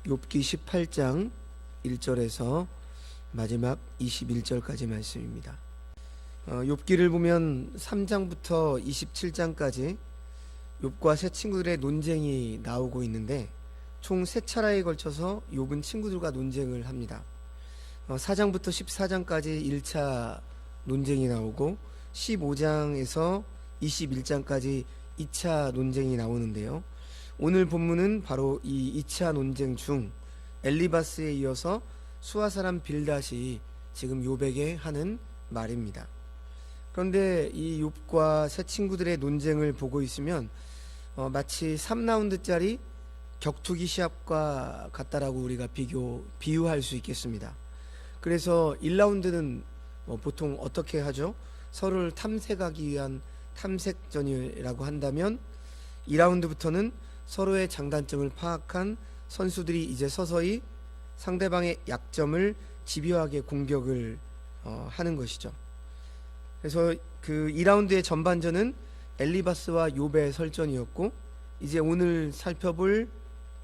욥기 18장 1절에서 마지막 21절까지 말씀입니다. 욥기를 보면 3장부터 27장까지 욥과 세 친구들의 논쟁이 나오고 있는데 총 3차례에 걸쳐서 욥은 친구들과 논쟁을 합니다. 4장부터 14장까지 1차 논쟁이 나오고 15장에서 21장까지 2차 논쟁이 나오는데요. 오늘 본문은 바로 이 2차 논쟁 중 엘리바스에 이어서 수아 사람 빌닷이 지금 욥에게 하는 말입니다. 그런데 이 욥과 세 친구들의 논쟁을 보고 있으면 마치 3라운드짜리 격투기 시합과 같다라고 우리가 비유할 수 있겠습니다. 그래서 1라운드는 보통 어떻게 하죠? 서로를 탐색하기 위한 탐색전이라고 한다면 2라운드부터는 서로의 장단점을 파악한 선수들이 이제 서서히 상대방의 약점을 집요하게 공격을 하는 것이죠. 그래서 그 2라운드의 전반전은 엘리바스와 욥의 설전이었고, 이제 오늘 살펴볼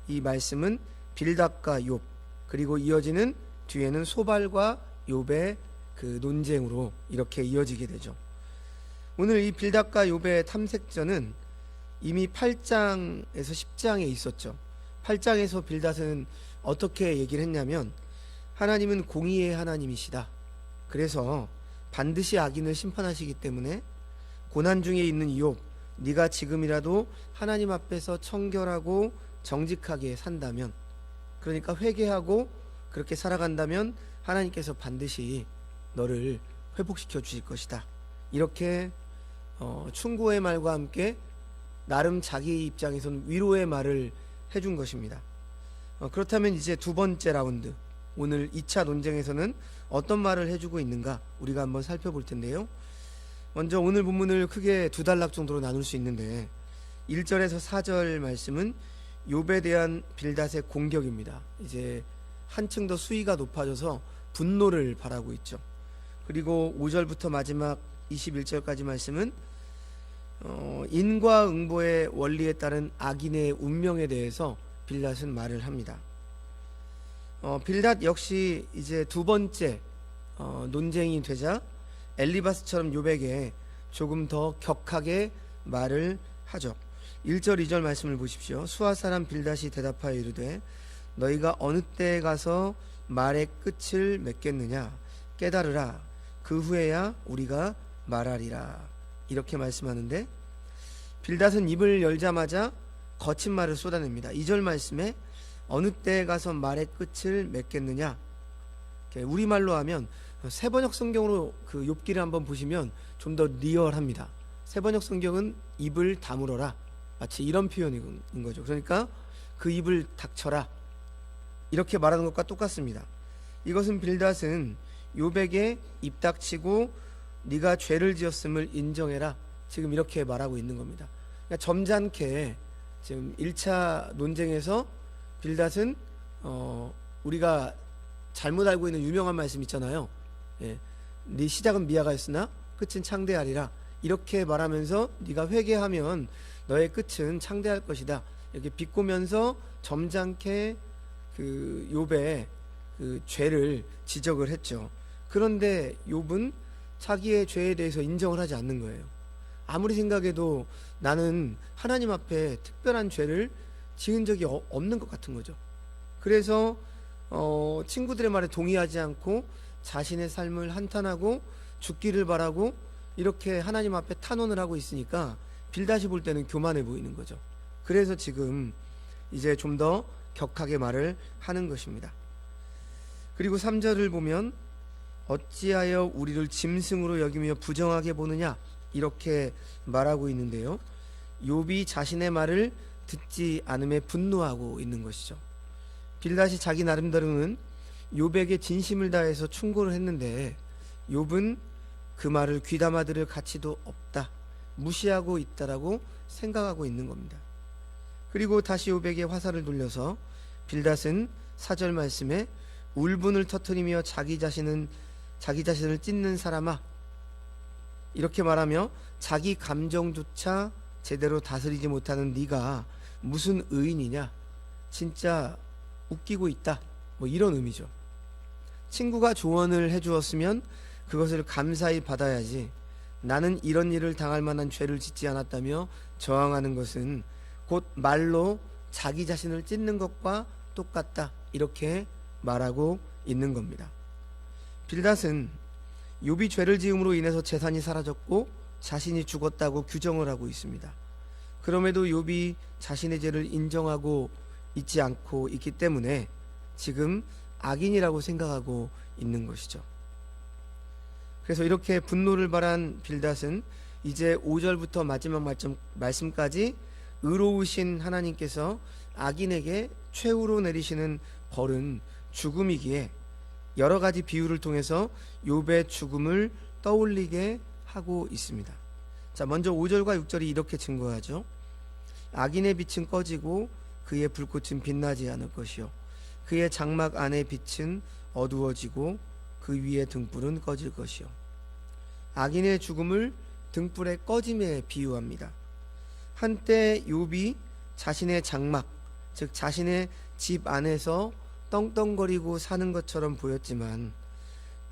이 말씀은 빌닷과 욥, 그리고 이어지는 뒤에는 소발과 욥의 그 논쟁으로 이렇게 이어지게 되죠. 오늘 이 빌닷과 욥의 탐색전은 이미 8장에서 10장에 있었죠. 8장에서 빌닷은 어떻게 얘기를 했냐면, 하나님은 공의의 하나님이시다. 그래서 반드시 악인을 심판하시기 때문에 고난 중에 있는 욥, 네가 지금이라도 하나님 앞에서 청결하고 정직하게 산다면, 그러니까 회개하고 그렇게 살아간다면 하나님께서 반드시 너를 회복시켜 주실 것이다. 이렇게 충고의 말과 함께 나름 자기 입장에서는 위로의 말을 해준 것입니다. 그렇다면 이제 두 번째 라운드, 오늘 2차 논쟁에서는 어떤 말을 해주고 있는가 우리가 한번 살펴볼 텐데요. 먼저 오늘 본문을 크게 두 단락 정도로 나눌 수 있는데 1절에서 4절 말씀은 욥에 대한 빌닷의 공격입니다. 이제 한층 더 수위가 높아져서 분노를 발하고 있죠. 그리고 5절부터 마지막 21절까지 말씀은 인과응보의 원리에 따른 악인의 운명에 대해서 빌닷은 말을 합니다. 빌닷 역시 이제 두 번째 논쟁이 되자 엘리바스처럼 욥에게 조금 더 격하게 말을 하죠. 1절 2절 말씀을 보십시오. 수아 사람 빌닷이 대답하여 이르되 너희가 어느 때에 가서 말의 끝을 맺겠느냐, 깨달으라. 그 후에야 우리가 말하리라. 이렇게 말씀하는데 빌닷은 입을 열자마자 거친 말을 쏟아냅니다. 2절 말씀에 어느 때에 가서 말의 끝을 맺겠느냐, 우리말로 하면 세번역 성경으로 그 욥기를 한번 보시면 좀 더 리얼합니다. 세번역 성경은 입을 다물어라, 마치 이런 표현인 거죠. 그러니까 그 입을 닥쳐라, 이렇게 말하는 것과 똑같습니다. 이것은 빌닷은 욥에게 입 닥치고 네가 죄를 지었음을 인정해라, 지금 이렇게 말하고 있는 겁니다. 그러니까 점잖게 지금 1차 논쟁에서 빌닷은 우리가 잘못 알고 있는 유명한 말씀 있잖아요. 네 시작은 미아가였으나 끝은 창대하리라. 이렇게 말하면서 네가 회개하면 너의 끝은 창대할 것이다. 이렇게 비꼬면서 점잖게 그 욥의 그 죄를 지적을 했죠. 그런데 욥은 자기의 죄에 대해서 인정을 하지 않는 거예요. 아무리 생각해도 나는 하나님 앞에 특별한 죄를 지은 적이 없는 것 같은 거죠. 그래서 친구들의 말에 동의하지 않고 자신의 삶을 한탄하고 죽기를 바라고 이렇게 하나님 앞에 탄원을 하고 있으니까 빌닷이 볼 때는 교만해 보이는 거죠. 그래서 지금 이제 좀 더 격하게 말을 하는 것입니다. 그리고 3절을 보면 어찌하여 우리를 짐승으로 여기며 부정하게 보느냐, 이렇게 말하고 있는데요. 욥이 자신의 말을 듣지 않음에 분노하고 있는 것이죠. 빌닷이 자기 나름대로는 욥에게 진심을 다해서 충고를 했는데 욥은 그 말을 귀담아 들을 가치도 없다, 무시하고 있다라고 생각하고 있는 겁니다. 그리고 다시 욥에게 화살을 돌려서 빌닷은 4절 말씀에 울분을 터뜨리며 자기 자신을 찢는 사람아, 이렇게 말하며 자기 감정조차 제대로 다스리지 못하는 네가 무슨 의인이냐, 진짜 웃기고 있다, 뭐 이런 의미죠. 친구가 조언을 해주었으면 그것을 감사히 받아야지, 나는 이런 일을 당할 만한 죄를 짓지 않았다며 저항하는 것은 곧 말로 자기 자신을 찢는 것과 똑같다, 이렇게 말하고 있는 겁니다. 빌닷은 욥이 죄를 지음으로 인해서 재산이 사라졌고 자신이 죽었다고 규정을 하고 있습니다. 그럼에도 욥이 자신의 죄를 인정하고 있지 않고 있기 때문에 지금 악인이라고 생각하고 있는 것이죠. 그래서 이렇게 분노를 발한 빌닷은 이제 5절부터 마지막 말씀까지 의로우신 하나님께서 악인에게 최후로 내리시는 벌은 죽음이기에 여러 가지 비유를 통해서 욥의 죽음을 떠올리게 하고 있습니다. 자, 먼저 5절과 6절이 이렇게 증거하죠. 악인의 빛은 꺼지고 그의 불꽃은 빛나지 않을 것이요 그의 장막 안의 빛은 어두워지고 그 위의 등불은 꺼질 것이요. 악인의 죽음을 등불의 꺼짐에 비유합니다. 한때 욥이 자신의 장막, 즉 자신의 집 안에서 떵떵거리고 사는 것처럼 보였지만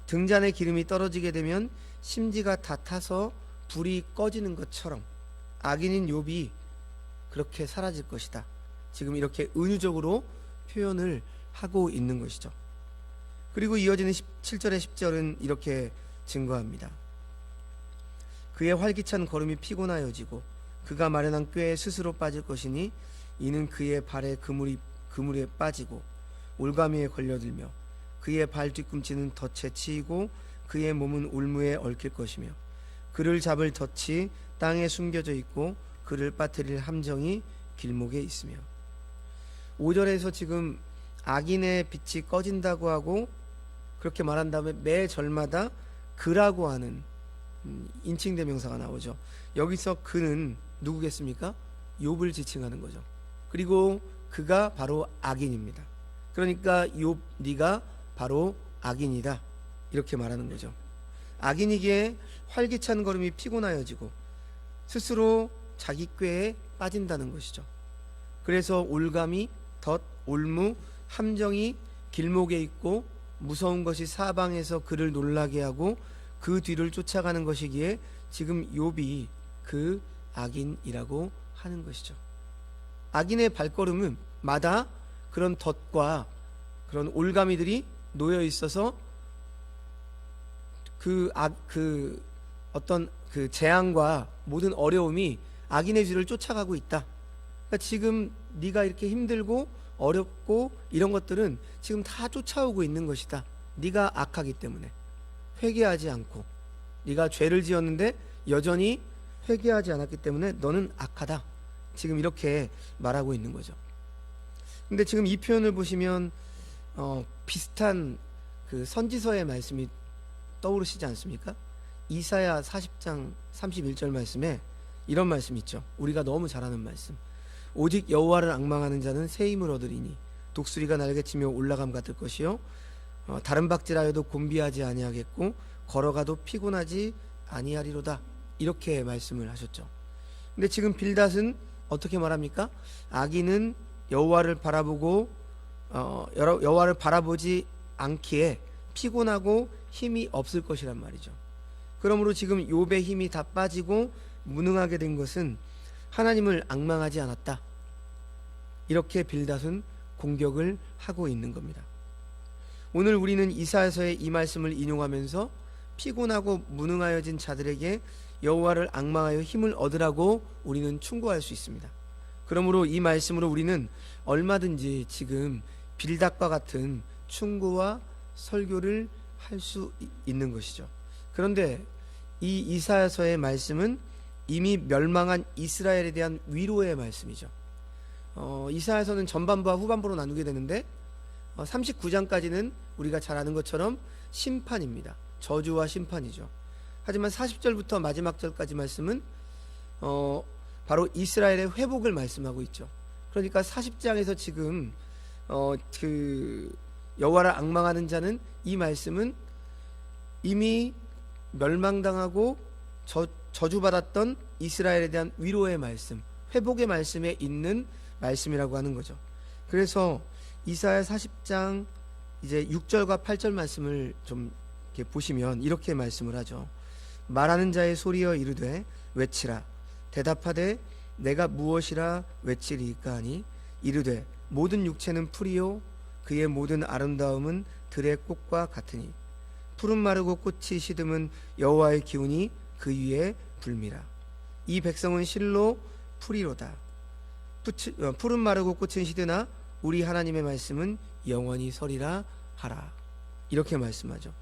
등잔에 기름이 떨어지게 되면 심지가 다 타서 불이 꺼지는 것처럼 악인인 욥이 그렇게 사라질 것이다. 지금 이렇게 은유적으로 표현을 하고 있는 것이죠. 그리고 이어지는 7절의 10절은 이렇게 증거합니다. 그의 활기찬 걸음이 피곤하여지고 그가 마련한 꾀에 스스로 빠질 것이니 이는 그의 발에 그물에 빠지고 올가미에 걸려들며 그의 발 뒤꿈치는 덫에 치이고 그의 몸은 울무에 얽힐 것이며 그를 잡을 덫이 땅에 숨겨져 있고 그를 빠뜨릴 함정이 길목에 있으며. 5절에서 지금 악인의 빛이 꺼진다고 하고 그렇게 말한 다음에 매 절마다 그라고 하는 인칭대명사가 나오죠. 여기서 그는 누구겠습니까? 욥을 지칭하는 거죠. 그리고 그가 바로 악인입니다. 그러니까 욥, 네가 바로 악인이다, 이렇게 말하는 거죠. 악인이기에 활기찬 걸음이 피곤하여지고 스스로 자기 꾀에 빠진다는 것이죠. 그래서 올가미, 덫, 올무, 함정이 길목에 있고 무서운 것이 사방에서 그를 놀라게 하고 그 뒤를 쫓아가는 것이기에 지금 욥이 그 악인이라고 하는 것이죠. 악인의 발걸음은 마다 그런 덫과 그런 올가미들이 놓여 있어서 어떤 재앙과 모든 어려움이 악인의 뒤를 쫓아가고 있다. 그러니까 지금 네가 이렇게 힘들고 어렵고 이런 것들은 지금 다 쫓아오고 있는 것이다. 네가 악하기 때문에 회개하지 않고, 네가 죄를 지었는데 여전히 회개하지 않았기 때문에 너는 악하다. 지금 이렇게 말하고 있는 거죠. 근데 지금 이 표현을 보시면 비슷한 그 선지서의 말씀이 떠오르시지 않습니까? 이사야 40장 31절 말씀에 이런 말씀이 있죠. 우리가 너무 잘 아는 말씀. 오직 여호와를 앙망하는 자는 새 힘을 얻으리니 독수리가 날개치며 올라감 같을 것이요 다른 박질하여도 곤비하지 아니하겠고 걸어가도 피곤하지 아니하리로다. 이렇게 말씀을 하셨죠. 근데 지금 빌닷은 어떻게 말합니까? 악인은 여호와를 바라보고 여호와를 바라보지 않기에 피곤하고 힘이 없을 것이란 말이죠. 그러므로 지금 욥의 힘이 다 빠지고 무능하게 된 것은 하나님을 앙망하지 않았다. 이렇게 빌닷은 공격을 하고 있는 겁니다. 오늘 우리는 이사야서의 이 말씀을 인용하면서 피곤하고 무능하여진 자들에게 여호와를 앙망하여 힘을 얻으라고 우리는 충고할 수 있습니다. 그러므로 이 말씀으로 우리는 얼마든지 지금 빌닷과 같은 충고와 설교를 할 수 있는 것이죠. 그런데 이 이사야서의 말씀은 이미 멸망한 이스라엘에 대한 위로의 말씀이죠. 이사야서는 전반부와 후반부로 나누게 되는데 39장까지는 우리가 잘 아는 것처럼 심판입니다. 저주와 심판이죠. 하지만 40절부터 마지막 절까지 말씀은 바로 이스라엘의 회복을 말씀하고 있죠. 그러니까 40장에서 지금 여호와를 앙망하는 자는 이 말씀은 이미 멸망당하고 저주받았던 이스라엘에 대한 위로의 말씀, 회복의 말씀에 있는 말씀이라고 하는 거죠. 그래서 이사야 40장 이제 6절과 8절 말씀을 좀 이렇게 보시면 이렇게 말씀을 하죠. 말하는 자의 소리여 이르되 외치라. 대답하되 내가 무엇이라 외치리이까 하니 이르되 모든 육체는 풀이요 그의 모든 아름다움은 들의 꽃과 같으니 푸른 마르고 꽃이 시듬은 여호와의 기운이 그 위에 불미라. 이 백성은 실로 풀이로다. 푸른 마르고 꽃은 시드나 우리 하나님의 말씀은 영원히 서리라 하라. 이렇게 말씀하죠.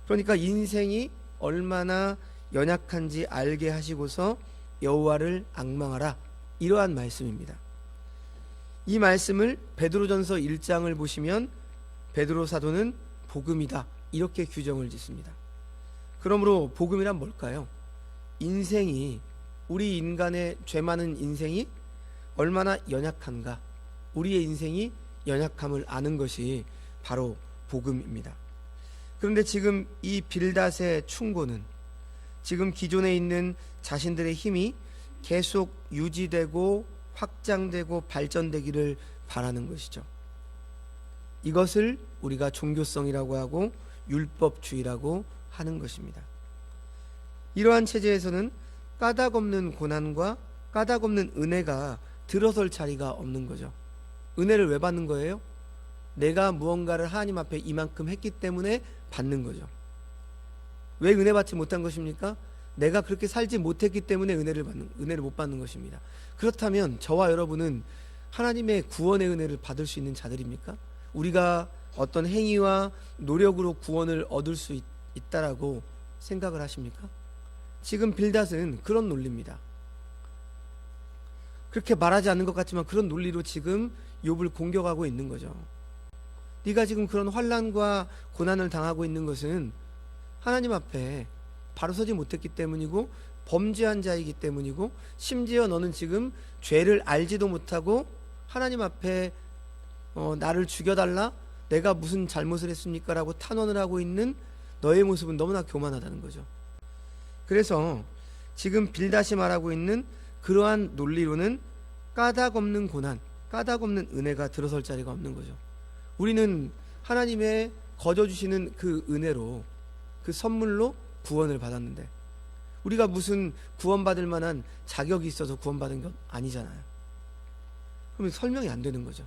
그러니까 인생이 얼마나 연약한지 알게 하시고서 여호와를 앙망하라, 이러한 말씀입니다. 이 말씀을 베드로전서 1장을 보시면 베드로 사도는 복음이다, 이렇게 규정을 짓습니다. 그러므로 복음이란 뭘까요? 인생이, 우리 인간의 죄 많은 인생이 얼마나 연약한가, 우리의 인생이 연약함을 아는 것이 바로 복음입니다. 그런데 지금 이 빌닷의 충고는 지금 기존에 있는 자신들의 힘이 계속 유지되고 확장되고 발전되기를 바라는 것이죠. 이것을 우리가 종교성이라고 하고 율법주의라고 하는 것입니다. 이러한 체제에서는 까닭없는 고난과 까닭없는 은혜가 들어설 자리가 없는 거죠. 은혜를 왜 받는 거예요? 내가 무언가를 하나님 앞에 이만큼 했기 때문에 받는 거죠. 왜 은혜 받지 못한 것입니까? 내가 그렇게 살지 못했기 때문에 은혜를 못 받는 것입니다. 그렇다면 저와 여러분은 하나님의 구원의 은혜를 받을 수 있는 자들입니까? 우리가 어떤 행위와 노력으로 구원을 얻을 수 있다라고 생각을 하십니까? 지금 빌닷은 그런 논리입니다. 그렇게 말하지 않는 것 같지만 그런 논리로 지금 욥을 공격하고 있는 거죠. 네가 지금 그런 환난과 고난을 당하고 있는 것은 하나님 앞에 바로 서지 못했기 때문이고 범죄한 자이기 때문이고, 심지어 너는 지금 죄를 알지도 못하고 하나님 앞에 나를 죽여달라, 내가 무슨 잘못을 했습니까? 라고 탄원을 하고 있는 너의 모습은 너무나 교만하다는 거죠. 그래서 지금 빌닷이 말하고 있는 그러한 논리로는 까닭 없는 고난, 까닭 없는 은혜가 들어설 자리가 없는 거죠. 우리는 하나님의 거저 주시는 그 은혜로, 그 선물로 구원을 받았는데 우리가 무슨 구원받을 만한 자격이 있어서 구원받은 것 아니잖아요. 그러면 설명이 안 되는 거죠.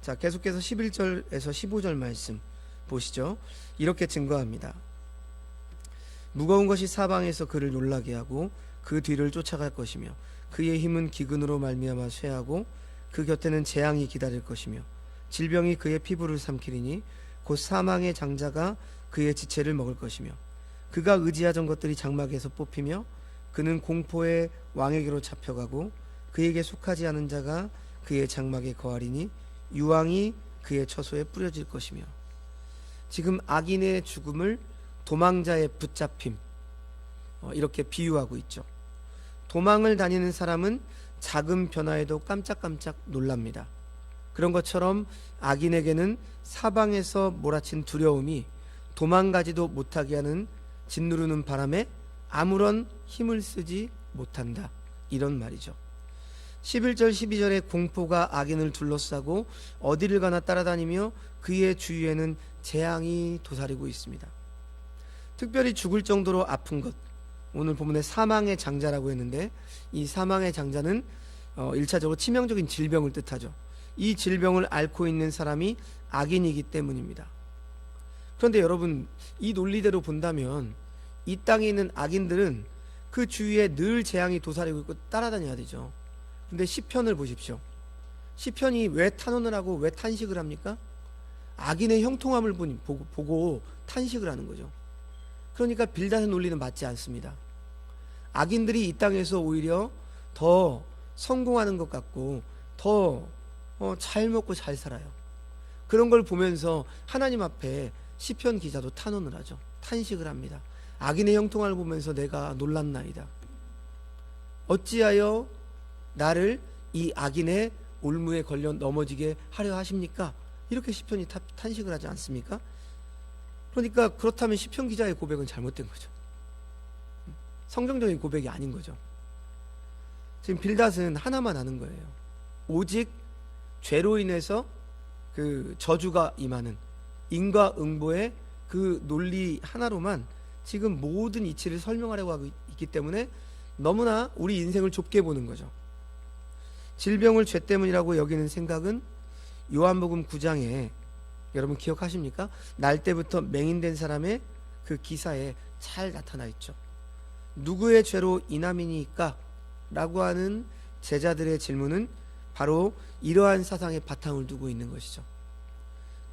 자, 계속해서 11절에서 15절 말씀 보시죠. 이렇게 증거합니다. 무거운 것이 사방에서 그를 놀라게 하고 그 뒤를 쫓아갈 것이며 그의 힘은 기근으로 말미암아 쇠하고 그 곁에는 재앙이 기다릴 것이며 질병이 그의 피부를 삼키리니 곧 사망의 장자가 그의 지체를 먹을 것이며 그가 의지하던 것들이 장막에서 뽑히며 그는 공포의 왕에게로 잡혀가고 그에게 속하지 않은 자가 그의 장막에 거하리니 유황이 그의 처소에 뿌려질 것이며. 지금 악인의 죽음을 도망자의 붙잡힘, 이렇게 비유하고 있죠. 도망을 다니는 사람은 작은 변화에도 깜짝깜짝 놀랍니다. 그런 것처럼 악인에게는 사방에서 몰아친 두려움이 도망가지도 못하게 하는 짓누르는 바람에 아무런 힘을 쓰지 못한다, 이런 말이죠. 11절 12절에 공포가 악인을 둘러싸고 어디를 가나 따라다니며 그의 주위에는 재앙이 도사리고 있습니다. 특별히 죽을 정도로 아픈 것, 오늘 본문에 사망의 장자라고 했는데 이 사망의 장자는 1차적으로 치명적인 질병을 뜻하죠. 이 질병을 앓고 있는 사람이 악인이기 때문입니다. 그런데 여러분, 이 논리대로 본다면 이 땅에 있는 악인들은 그 주위에 늘 재앙이 도사리고 있고 따라다녀야 되죠. 그런데 시편을 보십시오. 시편이 왜 탄원을 하고 왜 탄식을 합니까? 악인의 형통함을 보고 탄식을 하는 거죠. 그러니까 빌닷의 논리는 맞지 않습니다. 악인들이 이 땅에서 오히려 더 성공하는 것 같고 더 잘 먹고 잘 살아요. 그런 걸 보면서 하나님 앞에 시편 기자도 탄원을 하죠. 탄식을 합니다. 악인의 형통함을 보면서 내가 놀랐나이다. 어찌하여 나를 이 악인의 올무에 걸려 넘어지게 하려 하십니까? 이렇게 시편이 탄식을 하지 않습니까? 그러니까 그렇다면 시편 기자의 고백은 잘못된 거죠. 성경적인 고백이 아닌 거죠. 지금 빌닷은 하나만 아는 거예요. 오직 죄로 인해서 그 저주가 임하는 인과응보의 그 논리 하나로만 지금 모든 이치를 설명하려고 하고 있기 때문에 너무나 우리 인생을 좁게 보는 거죠. 질병을 죄 때문이라고 여기는 생각은 요한복음 9장에 여러분 기억하십니까? 날 때부터 맹인된 사람의 그 기사에 잘 나타나 있죠. 누구의 죄로 인함이니까? 라고 하는 제자들의 질문은 바로 이러한 사상의 바탕을 두고 있는 것이죠.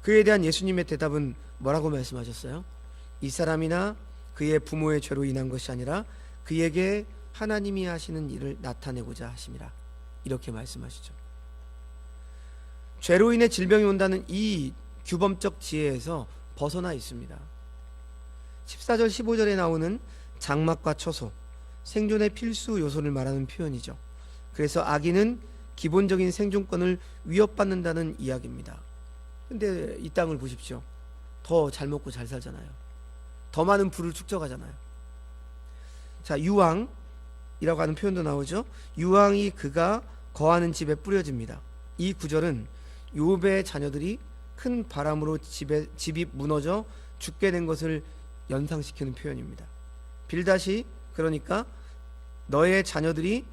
그에 대한 예수님의 대답은 뭐라고 말씀하셨어요? 이 사람이나 그의 부모의 죄로 인한 것이 아니라 그에게 하나님이 하시는 일을 나타내고자 하심이라, 이렇게 말씀하시죠. 죄로 인해 질병이 온다는 이 규범적 지혜에서 벗어나 있습니다. 14절 15절에 나오는 장막과 처소, 생존의 필수 요소를 말하는 표현이죠. 그래서 아기는 기본적인 생존권을 위협받는다는 이야기입니다. 근데 이 땅을 보십시오. 더 잘 먹고 잘 살잖아요. 더 많은 부를 축적하잖아요. 자, 유황이라고 하는 표현도 나오죠. 유황이 그가 거하는 집에 뿌려집니다. 이 구절은 욥의 자녀들이 큰 바람으로 집이 무너져 죽게 된 것을 연상시키는 표현입니다. 빌닷이 그러니까 너의 자녀들이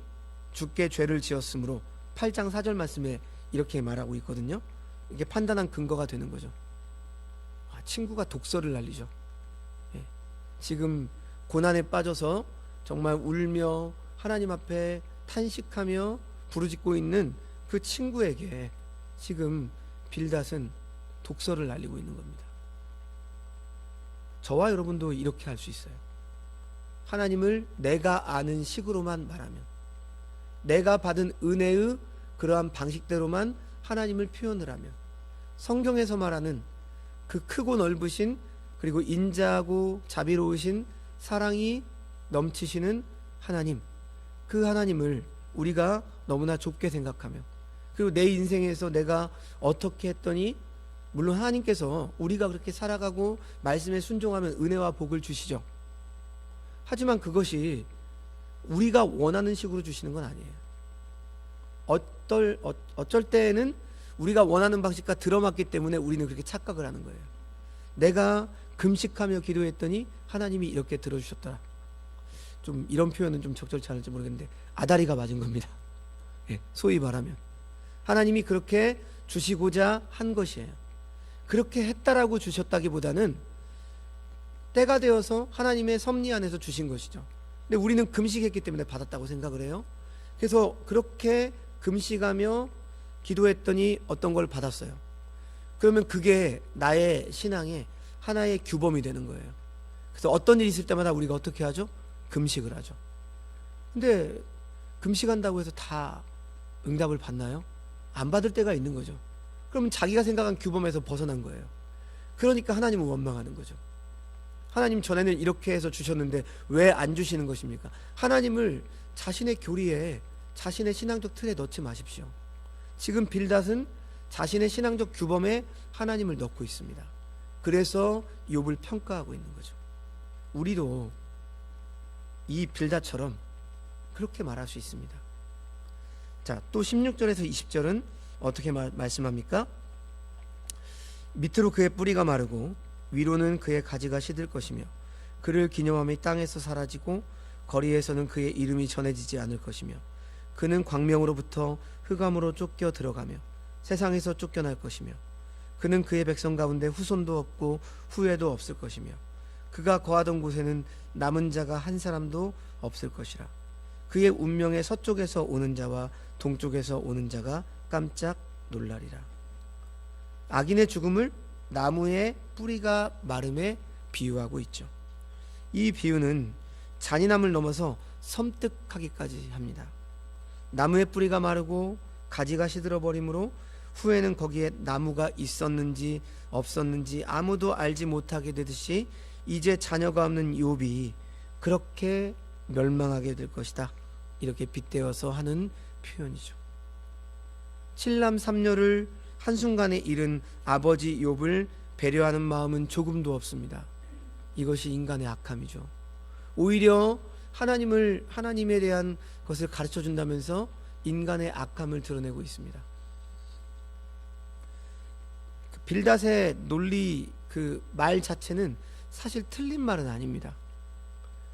죽게 죄를 지었으므로 8장 4절 말씀에 이렇게 말하고 있거든요. 이게 판단한 근거가 되는 거죠. 친구가 독설을 날리죠. 지금 고난에 빠져서 정말 울며 하나님 앞에 탄식하며 부르짖고 있는 그 친구에게 지금 빌닷은 독설을 날리고 있는 겁니다. 저와 여러분도 이렇게 할 수 있어요. 하나님을 내가 아는 식으로만 말하면, 내가 받은 은혜의 그러한 방식대로만 하나님을 표현을 하면, 성경에서 말하는 그 크고 넓으신 그리고 인자하고 자비로우신 사랑이 넘치시는 하나님, 그 하나님을 우리가 너무나 좁게 생각하며, 그리고 내 인생에서 내가 어떻게 했더니, 물론 하나님께서 우리가 그렇게 살아가고 말씀에 순종하면 은혜와 복을 주시죠. 하지만 그것이 우리가 원하는 식으로 주시는 건 아니에요. 어쩔 때에는 우리가 원하는 방식과 들어맞기 때문에 우리는 그렇게 착각을 하는 거예요. 내가 금식하며 기도했더니 하나님이 이렇게 들어주셨더라. 좀 이런 표현은 좀 적절치 않을지 모르겠는데 아다리가 맞은 겁니다. 소위 말하면 하나님이 그렇게 주시고자 한 것이에요. 그렇게 했다라고 주셨다기보다는 때가 되어서 하나님의 섭리 안에서 주신 것이죠. 근데 우리는 금식했기 때문에 받았다고 생각을 해요. 그래서 그렇게 금식하며 기도했더니 어떤 걸 받았어요. 그러면 그게 나의 신앙의 하나의 규범이 되는 거예요. 그래서 어떤 일이 있을 때마다 우리가 어떻게 하죠? 금식을 하죠. 근데 금식한다고 해서 다 응답을 받나요? 안 받을 때가 있는 거죠. 그러면 자기가 생각한 규범에서 벗어난 거예요. 그러니까 하나님을 원망하는 거죠. 하나님 전에는 이렇게 해서 주셨는데 왜 안 주시는 것입니까? 하나님을 자신의 교리에, 자신의 신앙적 틀에 넣지 마십시오. 지금 빌닷은 자신의 신앙적 규범에 하나님을 넣고 있습니다. 그래서 욥을 평가하고 있는 거죠. 우리도 이 빌닷처럼 그렇게 말할 수 있습니다. 자, 또 16절에서 20절은 어떻게 말씀합니까? 밑으로 그의 뿌리가 마르고 위로는 그의 가지가 시들 것이며 그를 기념함이 땅에서 사라지고 거리에서는 그의 이름이 전해지지 않을 것이며 그는 광명으로부터 흑암으로 쫓겨 들어가며 세상에서 쫓겨날 것이며 그는 그의 백성 가운데 후손도 없고 후예도 없을 것이며 그가 거하던 곳에는 남은 자가 한 사람도 없을 것이라. 그의 운명의 서쪽에서 오는 자와 동쪽에서 오는 자가 깜짝 놀라리라. 악인의 죽음을 나무의 뿌리가 마름에 비유하고 있죠. 이 비유는 잔인함을 넘어서 섬뜩하기까지 합니다. 나무의 뿌리가 마르고 가지가 시들어 버림으로 후에는 거기에 나무가 있었는지 없었는지 아무도 알지 못하게 되듯이 이제 자녀가 없는 욥이 그렇게 멸망하게 될 것이다. 이렇게 빗대어서 하는 표현이죠. 칠남 삼녀를 한순간에 잃은 아버지 욥을 배려하는 마음은 조금도 없습니다. 이것이 인간의 악함이죠. 오히려 하나님에 대한 것을 가르쳐 준다면서 인간의 악함을 드러내고 있습니다. 빌닷의 논리 그 말 자체는 사실 틀린 말은 아닙니다.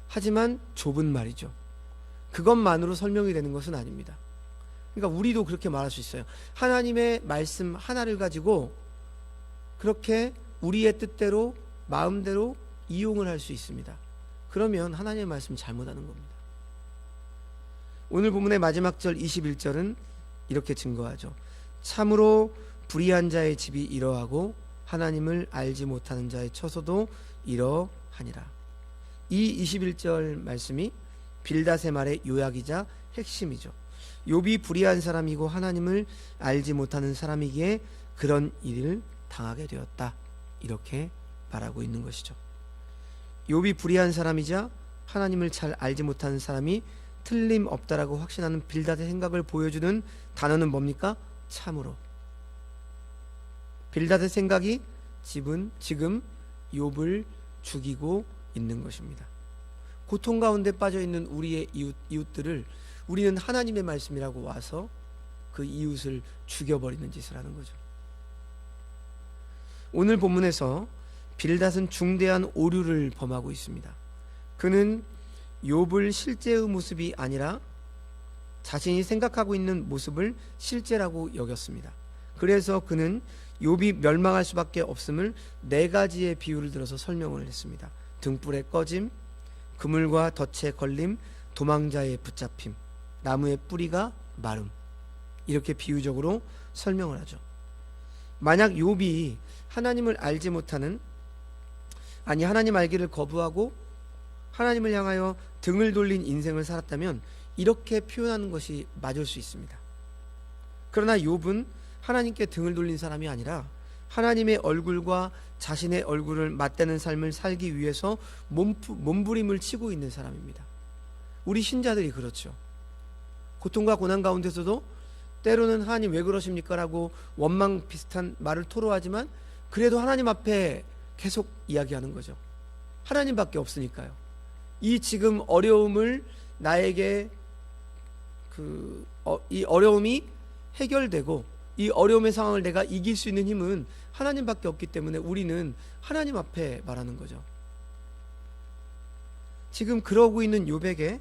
하지만 좁은 말이죠. 그것만으로 설명이 되는 것은 아닙니다. 그러니까 우리도 그렇게 말할 수 있어요. 하나님의 말씀 하나를 가지고 그렇게 우리의 뜻대로 마음대로 이용을 할 수 있습니다. 그러면 하나님의 말씀을 잘못하는 겁니다. 오늘 본문의 마지막 절 21절은 이렇게 증거하죠. 참으로 불의한 자의 집이 이러하고 하나님을 알지 못하는 자의 처소도 이러하니라. 이 21절 말씀이 빌닷의 말의 요약이자 핵심이죠. 욥이 불의한 사람이고 하나님을 알지 못하는 사람이기에 그런 일을 당하게 되었다. 이렇게 말하고 있는 것이죠. 욥이 불의한 사람이자 하나님을 잘 알지 못하는 사람이 틀림없다라고 확신하는 빌닷의 생각을 보여주는 단어는 뭡니까? 참으로. 빌닷의 생각이 지금 욥을 죽이고 있는 것입니다. 고통 가운데 빠져 있는 우리의 이웃들을 우리는 하나님의 말씀이라고 와서 그 이웃을 죽여버리는 짓을 하는 거죠. 오늘 본문에서 빌닷은 중대한 오류를 범하고 있습니다. 그는 욥을 실제의 모습이 아니라 자신이 생각하고 있는 모습을 실제라고 여겼습니다. 그래서 그는 욥이 멸망할 수밖에 없음을 4가지의 비유를 들어서 설명을 했습니다. 등불의 꺼짐, 그물과 덫에 걸림, 도망자의 붙잡힘, 나무의 뿌리가 마름. 이렇게 비유적으로 설명을 하죠. 만약 욥이 하나님을 알지 못하는, 아니 하나님 알기를 거부하고 하나님을 향하여 등을 돌린 인생을 살았다면 이렇게 표현하는 것이 맞을 수 있습니다. 그러나 욥은 하나님께 등을 돌린 사람이 아니라 하나님의 얼굴과 자신의 얼굴을 맞대는 삶을 살기 위해서 몸부림을 치고 있는 사람입니다. 우리 신자들이 그렇죠. 고통과 고난 가운데서도 때로는 하나님 왜 그러십니까? 라고 원망 비슷한 말을 토로하지만 그래도 하나님 앞에 계속 이야기하는 거죠. 하나님밖에 없으니까요. 이 지금 어려움을 나에게 이 어려움이 해결되고 이 어려움의 상황을 내가 이길 수 있는 힘은 하나님밖에 없기 때문에 우리는 하나님 앞에 말하는 거죠. 지금 그러고 있는 욥에게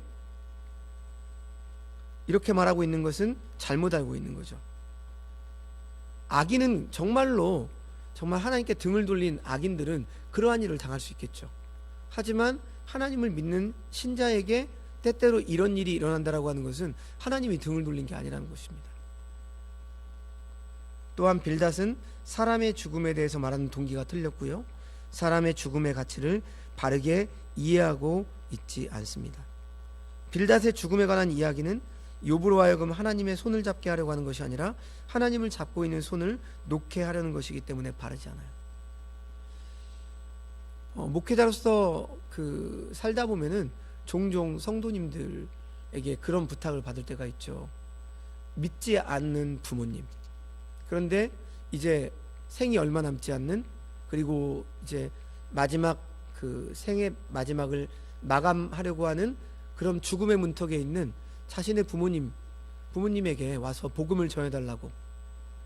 이렇게 말하고 있는 것은 잘못 알고 있는 거죠. 악인은 정말 하나님께 등을 돌린 악인들은 그러한 일을 당할 수 있겠죠. 하지만 하나님을 믿는 신자에게 때때로 이런 일이 일어난다라고 하는 것은 하나님이 등을 돌린 게 아니라는 것입니다. 또한 빌닷은 사람의 죽음에 대해서 말하는 동기가 틀렸고요. 사람의 죽음의 가치를 바르게 이해하고 있지 않습니다. 빌닷의 죽음에 관한 이야기는 욥으로 하여금 하나님의 손을 잡게 하려고 하는 것이 아니라 하나님을 잡고 있는 손을 놓게 하려는 것이기 때문에 바르지 않아요. 목회자로서 살다 보면은 종종 성도님들에게 그런 부탁을 받을 때가 있죠. 믿지 않는 부모님. 그런데 이제 생이 얼마 남지 않는, 그리고 이제 마지막 생의 마지막을 마감하려고 하는 그런 죽음의 문턱에 있는 자신의 부모님에게 와서 복음을 전해달라고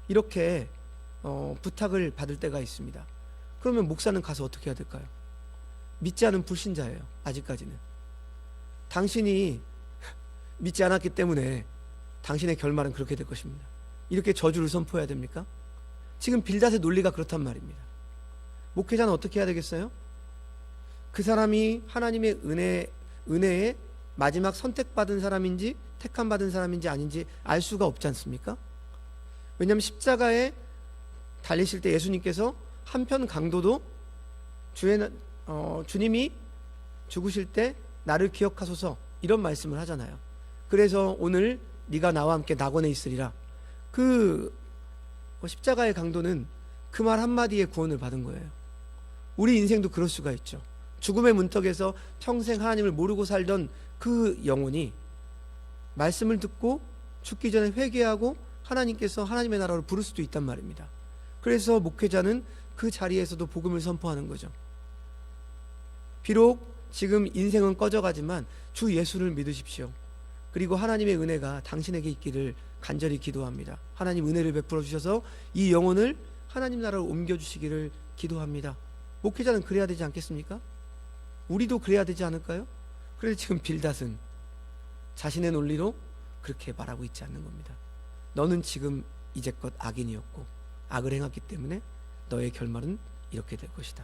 이렇게 부탁을 받을 때가 있습니다. 그러면 목사는 가서 어떻게 해야 될까요? 믿지 않은 불신자예요. 아직까지는. 당신이 믿지 않았기 때문에 당신의 결말은 그렇게 될 것입니다. 이렇게 저주를 선포해야 됩니까? 지금 빌닷의 논리가 그렇단 말입니다. 목회자는 어떻게 해야 되겠어요? 그 사람이 하나님의 은혜에 마지막 선택받은 사람인지 택함받은 사람인지 아닌지 알 수가 없지 않습니까? 왜냐하면 십자가에 달리실 때 예수님께서 한편 강도도 주님이 죽으실 때 나를 기억하소서 이런 말씀을 하잖아요. 그래서 오늘 네가 나와 함께 낙원에 있으리라. 십자가의 강도는 그 말 한마디에 구원을 받은 거예요. 우리 인생도 그럴 수가 있죠. 죽음의 문턱에서 평생 하나님을 모르고 살던 그 영혼이 말씀을 듣고 죽기 전에 회개하고 하나님께서 하나님의 나라로 부를 수도 있단 말입니다. 그래서 목회자는 그 자리에서도 복음을 선포하는 거죠. 비록 지금 인생은 꺼져가지만 주 예수를 믿으십시오. 그리고 하나님의 은혜가 당신에게 있기를 간절히 기도합니다. 하나님 은혜를 베풀어 주셔서 이 영혼을 하나님 나라로 옮겨주시기를 기도합니다. 목회자는 그래야 되지 않겠습니까? 우리도 그래야 되지 않을까요? 그래서 지금 빌닷은 자신의 논리로 그렇게 말하고 있지 않는 겁니다. 너는 지금 이제껏 악인이었고 악을 행했기 때문에 너의 결말은 이렇게 될 것이다.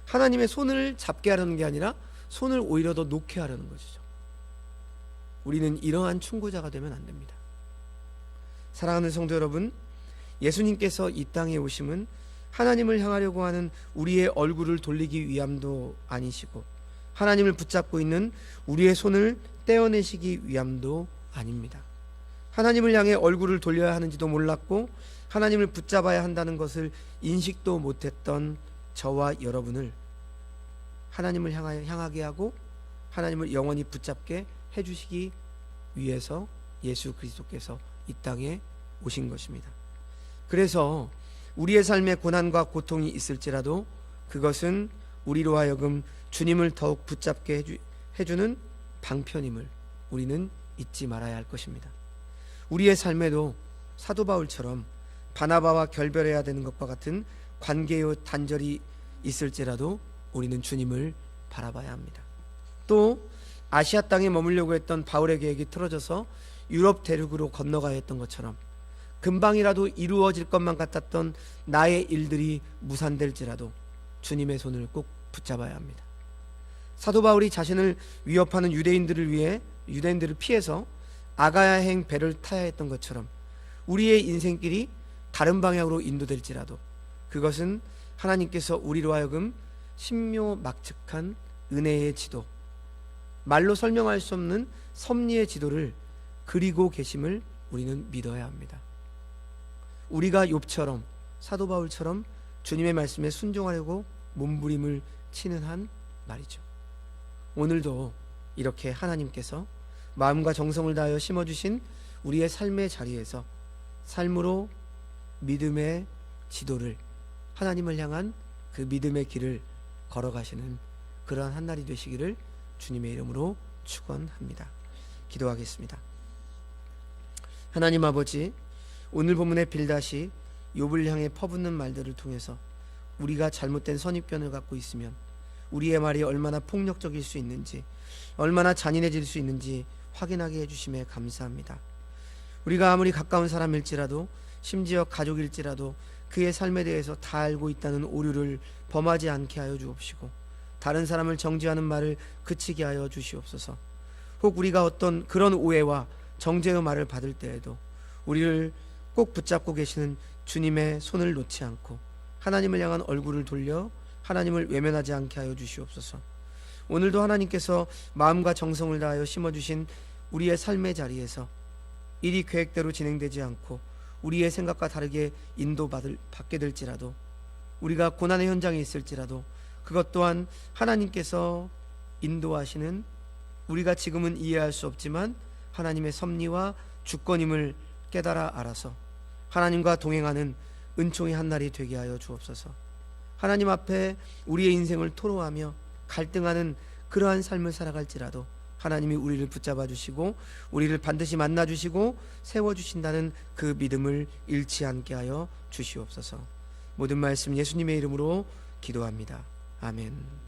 하나님의 손을 잡게 하려는 게 아니라 손을 오히려 더 놓게 하려는 것이죠. 우리는 이러한 충고자가 되면 안 됩니다. 사랑하는 성도 여러분, 예수님께서 이 땅에 오심은 하나님을 향하려고 하는 우리의 얼굴을 돌리기 위함도 아니시고 하나님을 붙잡고 있는 우리의 손을 떼어내시기 위함도 아닙니다. 하나님을 향해 얼굴을 돌려야 하는지도 몰랐고 하나님을 붙잡아야 한다는 것을 인식도 못했던 저와 여러분을 하나님을 향하게 하고 하나님을 영원히 붙잡게 해주시기 위해서 예수 그리스도께서 이 땅에 오신 것입니다. 그래서 우리의 삶에 고난과 고통이 있을지라도 그것은 우리로 하여금 주님을 더욱 붙잡게 해주는 방편임을 우리는 잊지 말아야 할 것입니다. 우리의 삶에도 사도 바울처럼 바나바와 결별해야 되는 것과 같은 관계의 단절이 있을지라도 우리는 주님을 바라봐야 합니다. 또 아시아 땅에 머물려고 했던 바울의 계획이 틀어져서 유럽 대륙으로 건너가야 했던 것처럼 금방이라도 이루어질 것만 같았던 나의 일들이 무산될지라도 주님의 손을 꼭 붙잡아야 합니다. 사도 바울이 자신을 위협하는 유대인들을 피해서 아가야행 배를 타야 했던 것처럼 우리의 인생길이 다른 방향으로 인도될지라도 그것은 하나님께서 우리로 하여금 신묘막측한 은혜의 지도, 말로 설명할 수 없는 섭리의 지도를 그리고 계심을 우리는 믿어야 합니다. 우리가 욥처럼 사도 바울처럼 주님의 말씀에 순종하려고 몸부림을 치는 한 말이죠. 오늘도 이렇게 하나님께서 마음과 정성을 다하여 심어주신 우리의 삶의 자리에서 삶으로 믿음의 지도를, 하나님을 향한 그 믿음의 길을 걸어가시는 그러한 한날이 되시기를 주님의 이름으로 축원합니다. 기도하겠습니다. 하나님 아버지, 오늘 본문의 빌닷이 욥을 향해 퍼붓는 말들을 통해서 우리가 잘못된 선입견을 갖고 있으면 우리의 말이 얼마나 폭력적일 수 있는지, 얼마나 잔인해질 수 있는지 확인하게 해주심에 감사합니다. 우리가 아무리 가까운 사람일지라도, 심지어 가족일지라도 그의 삶에 대해서 다 알고 있다는 오류를 범하지 않게 하여 주옵시고, 다른 사람을 정죄하는 말을 그치게 하여 주시옵소서. 혹 우리가 어떤 그런 오해와 정죄의 말을 받을 때에도 우리를 꼭 붙잡고 계시는 주님의 손을 놓지 않고 하나님을 향한 얼굴을 돌려 하나님을 외면하지 않게 하여 주시옵소서. 오늘도 하나님께서 마음과 정성을 다하여 심어주신 우리의 삶의 자리에서 일이 계획대로 진행되지 않고 우리의 생각과 다르게 인도받게 될지라도, 우리가 고난의 현장에 있을지라도 그것 또한 하나님께서 인도하시는, 우리가 지금은 이해할 수 없지만 하나님의 섭리와 주권임을 깨달아 알아서 하나님과 동행하는 은총의 한날이 되게 하여 주옵소서. 하나님 앞에 우리의 인생을 토로하며 갈등하는 그러한 삶을 살아갈지라도 하나님이 우리를 붙잡아 주시고 우리를 반드시 만나 주시고 세워 주신다는 그 믿음을 잃지 않게 하여 주시옵소서. 모든 말씀 예수님의 이름으로 기도합니다. 아멘.